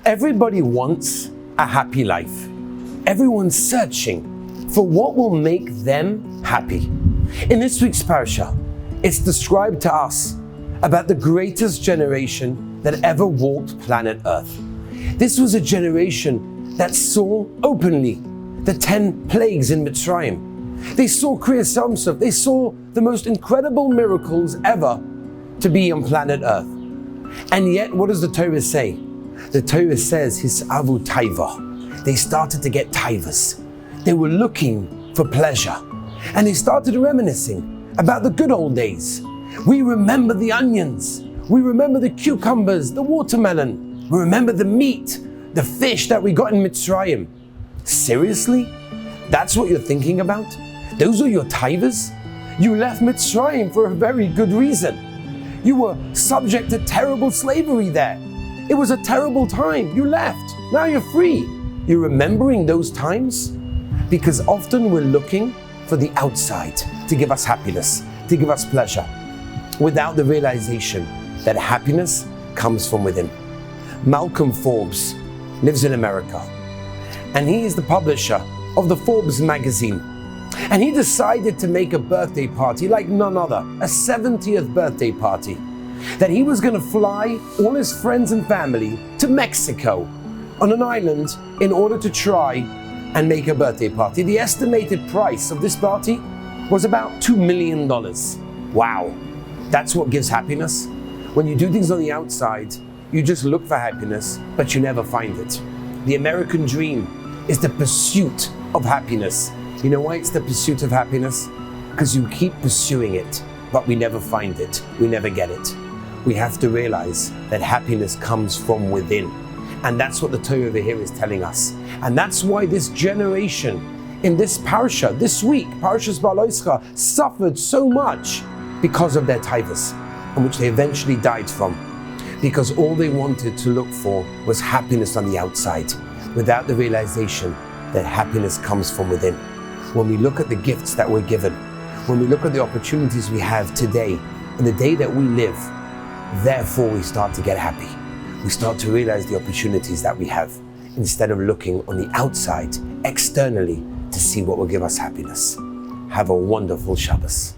Everybody wants a happy life. Everyone's searching for what will make them happy. In this week's Parsha, it's described to us about the greatest generation that ever walked planet Earth. This was a generation that saw openly the 10 plagues in Mitzrayim. They saw Kriyas Yamsuf. They saw the most incredible miracles ever to be on planet Earth. And yet, what does the Torah say? The Torah says, Hisavu taiva. They started to get taivas. They were looking for pleasure. And they started reminiscing about the good old days. We remember the onions. We remember the cucumbers, the watermelon. We remember the meat, the fish that we got in Mitzrayim. Seriously? That's what you're thinking about? Those are your taivas? You left Mitzrayim for a very good reason. You were subject to terrible slavery there. It was a terrible time. You left. Now you're free. You're remembering those times? Because often we're looking for the outside to give us happiness, to give us pleasure, without the realization that happiness comes from within. Malcolm Forbes lives in America, and he is the publisher of the Forbes magazine. And he decided to make a birthday party like none other, a 70th birthday party, that he was going to fly all his friends and family to Mexico on an island in order to try and make a birthday party. The estimated price of this party was about $2 million. Wow, that's what gives happiness. When you do things on the outside, you just look for happiness, but you never find it. The American dream is the pursuit of happiness. You know why it's the pursuit of happiness? Because you keep pursuing it, but we never find it. We never get it. We have to realize that happiness comes from within. And that's what the Torah over here is telling us. And that's why this generation in this Parsha, this week, Parshas Baahalosacha, suffered so much because of their taivas, in which they eventually died from. Because all they wanted to look for was happiness on the outside, without the realization that happiness comes from within. When we look at the gifts that we're given, when we look at the opportunities we have today, and the day that we live, therefore we start to get happy. We start to realize the opportunities that we have, instead of looking on the outside, externally, to see what will give us happiness. Have a wonderful Shabbos.